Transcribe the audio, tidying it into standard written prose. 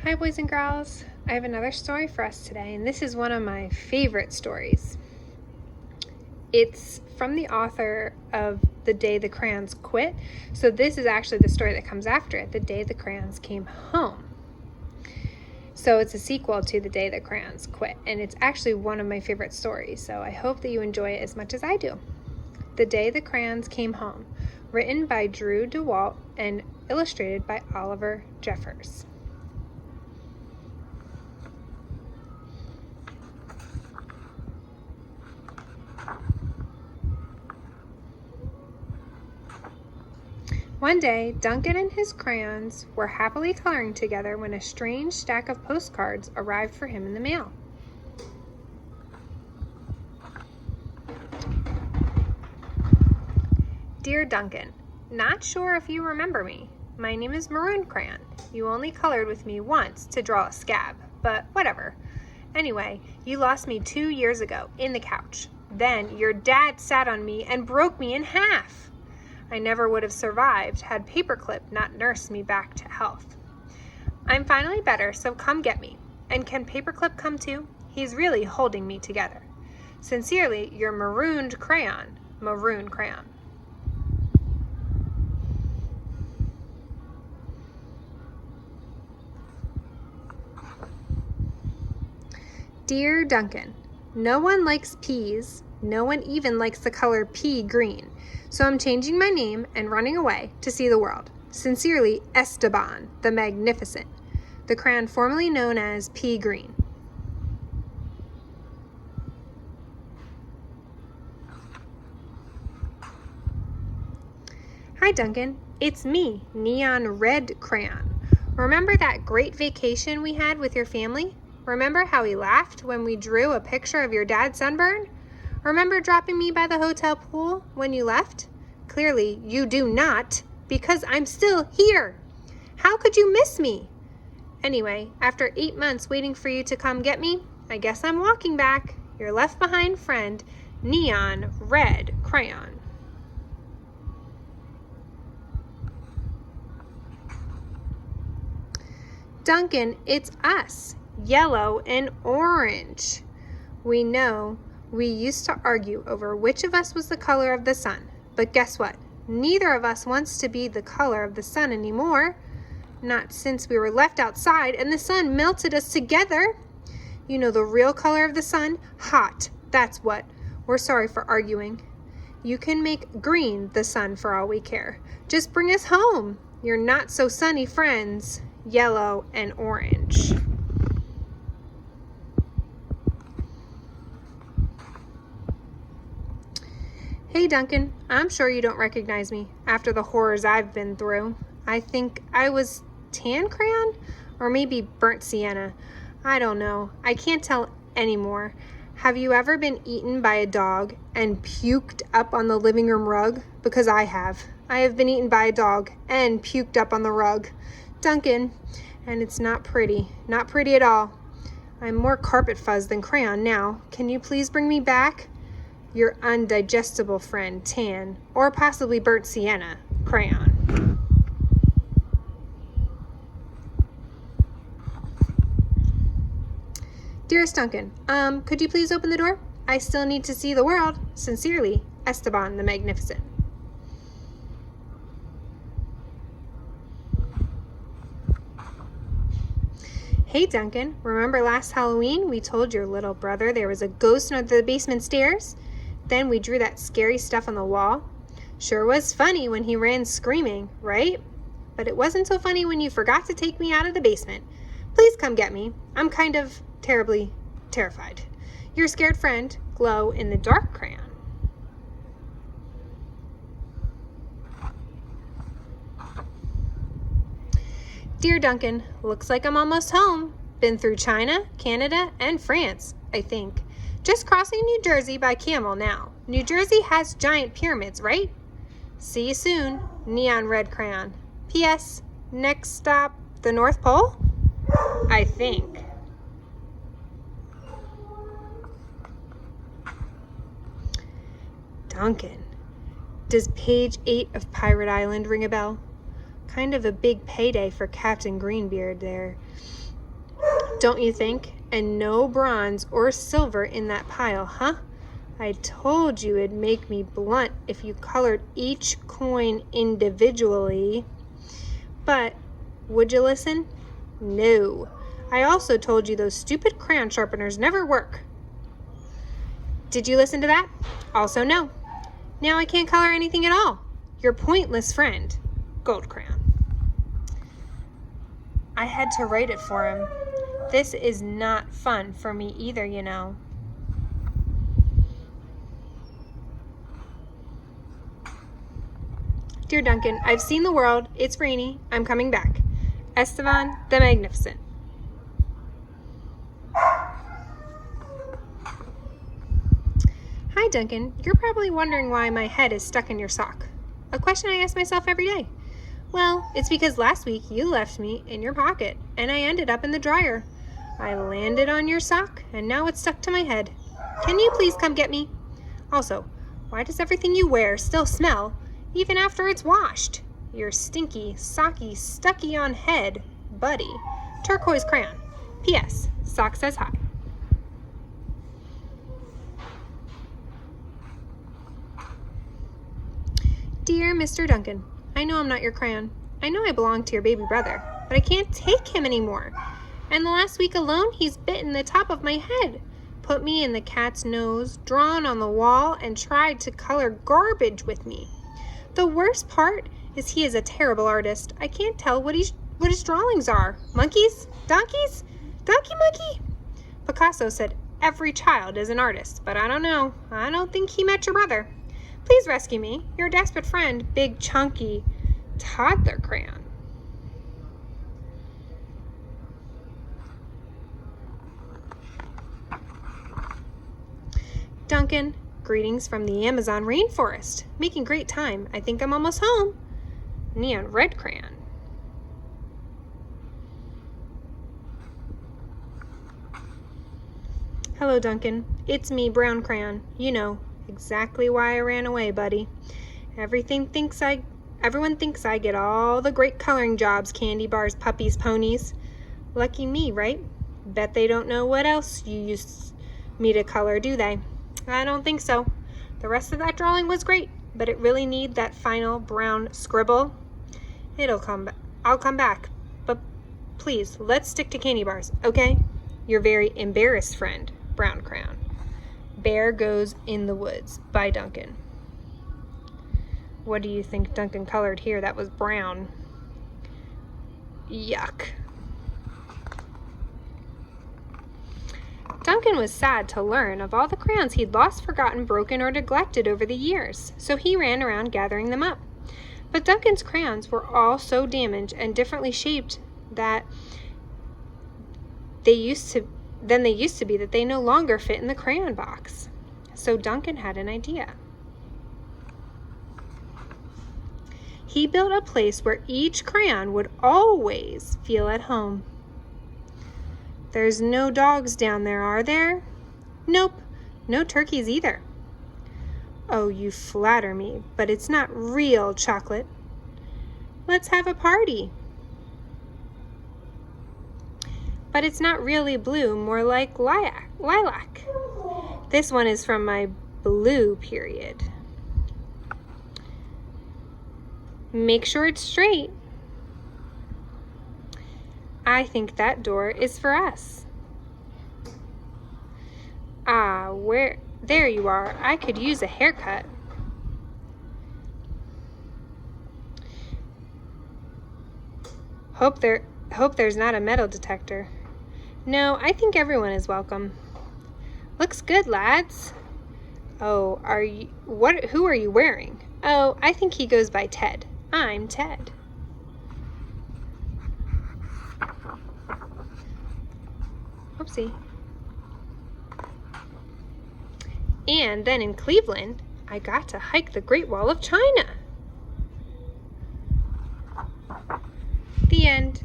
Hi boys and girls, I have another story for us today, and this is one of my favorite stories. It's from the author of The Day the Crayons Quit, so this is actually the story that comes after it, The Day the Crayons Came Home. So it's a sequel to The Day the Crayons Quit, and it's actually one of my favorite stories, so I hope that you enjoy it as much as I do. The Day the Crayons Came Home, written by Drew DeWalt and illustrated by Oliver Jeffers. One day, Duncan and his crayons were happily coloring together when a strange stack of postcards arrived for him in the mail. Dear Duncan, not sure if you remember me. My name is Maroon Crayon. You only colored with me once to draw a scab, but whatever. Anyway, you lost me 2 years ago in the couch. Then your dad sat on me and broke me in half. I never would have survived had Paperclip not nursed me back to health. I'm finally better, so come get me. And can Paperclip come too? He's really holding me together. Sincerely, your marooned crayon, Maroon Crayon. Dear Duncan, no one likes peas. No one even likes the color pea green. So I'm changing my name and running away to see the world. Sincerely, Esteban, the Magnificent, the crayon formerly known as Pea Green. Hi Duncan, it's me, Neon Red Crayon. Remember that great vacation we had with your family? Remember how we laughed when we drew a picture of your dad's sunburn? Remember dropping me by the hotel pool when you left? Clearly, you do not, because I'm still here. How could you miss me? Anyway, after 8 months waiting for you to come get me, I guess I'm walking back. Your left behind friend, Neon Red Crayon. Duncan, it's us, yellow and orange. We know we used to argue over which of us was the color of the sun, but guess what? Neither of us wants to be the color of the sun anymore. Not since we were left outside and the sun melted us together. You know the real color of the sun? Hot, that's what. We're sorry for arguing. You can make green the sun for all we care. Just bring us home, your not so sunny friends, yellow and orange. Hey Duncan, I'm sure you don't recognize me after the horrors I've been through. I think I was tan crayon or maybe burnt sienna. I don't know. I can't tell anymore. Have you ever been eaten by a dog and puked up on the living room rug? Because I have. I have been eaten by a dog and puked up on the rug. Duncan, and it's not pretty. Not pretty at all. I'm more carpet fuzz than crayon now. Can you please bring me back? Your undigestible friend, tan, or possibly burnt sienna, crayon. Dearest Duncan, could you please open the door? I still need to see the world. Sincerely, Esteban the Magnificent. Hey Duncan, remember last Halloween we told your little brother there was a ghost under the basement stairs? Then we drew that scary stuff on the wall. Sure was funny when he ran screaming, right? But it wasn't so funny when you forgot to take me out of the basement. Please come get me. I'm kind of terribly terrified. Your scared friend, Glow in the Dark Crayon. Dear Duncan, looks like I'm almost home. Been through China, Canada, and France, I think. Just crossing New Jersey by camel now. New Jersey has giant pyramids, right? See you soon, Neon Red Crayon. P.S. Next stop, the North Pole? I think. Duncan, does page 8 of Pirate Island ring a bell? Kind of a big payday for Captain Greenbeard there. Don't you think? And no bronze or silver in that pile, huh? I told you it'd make me blunt if you colored each coin individually. But would you listen? No. I also told you those stupid crayon sharpeners never work. Did you listen to that? Also no. Now I can't color anything at all. Your pointless friend, Gold Crayon. I had to write it for him. This is not fun for me either, you know. Dear Duncan, I've seen the world. It's rainy. I'm coming back. Esteban the Magnificent. Hi, Duncan. You're probably wondering why my head is stuck in your sock. A question I ask myself every day. Well, it's because last week you left me in your pocket and I ended up in the dryer. I landed on your sock and now it's stuck to my head. Can you please come get me? Also, why does everything you wear still smell even after it's washed? Your stinky, socky, stucky on head, buddy. Turquoise crayon. P.S. Sock says hi. Dear Mr. Duncan, I know I'm not your crayon. I know I belong to your baby brother, but I can't take him anymore. And the last week alone, he's bitten the top of my head, put me in the cat's nose, drawn on the wall, and tried to color garbage with me. The worst part is he is a terrible artist. I can't tell what his drawings are. Monkeys? Donkeys? Donkey monkey? Picasso said every child is an artist, but I don't know. I don't think he met your brother. Please rescue me. Your desperate friend, Big Chunky Toddler Crayon. Duncan, greetings from the Amazon rainforest. Making great time. I think I'm almost home. Neon Red Crayon. Hello, Duncan. It's me, Brown Crayon. You know exactly why I ran away, buddy. Everyone thinks I get all the great coloring jobs, candy bars, puppies, ponies. Lucky me, right? Bet they don't know what else you used me to color, do they? I don't think so. The rest of that drawing was great, but it really needs that final brown scribble. I'll come back, but please, let's stick to candy bars, okay? Your very embarrassed friend, Brown Crayon. Bear Goes in the Woods by Duncan. What do you think Duncan colored here that was brown? Yuck. Duncan was sad to learn of all the crayons he'd lost, forgotten, broken, or neglected over the years, so he ran around gathering them up. But Duncan's crayons were all so damaged and differently shaped that they used to be that they no longer fit in the crayon box. So Duncan had an idea. He built a place where each crayon would always feel at home. There's no dogs down there, are there? Nope, no turkeys either. Oh, you flatter me, but it's not real chocolate. Let's have a party. But it's not really blue, more like lilac. This one is from my blue period. Make sure it's straight. I think that door is for us. Ah, there you are. I could use a haircut. Hope there's not a metal detector. No, I think everyone is welcome. Looks good, lads. Oh, who are you wearing? Oh, I think he goes by Ted. I'm Ted. Oopsie. And then in Cleveland, I got to hike the Great Wall of China. The end.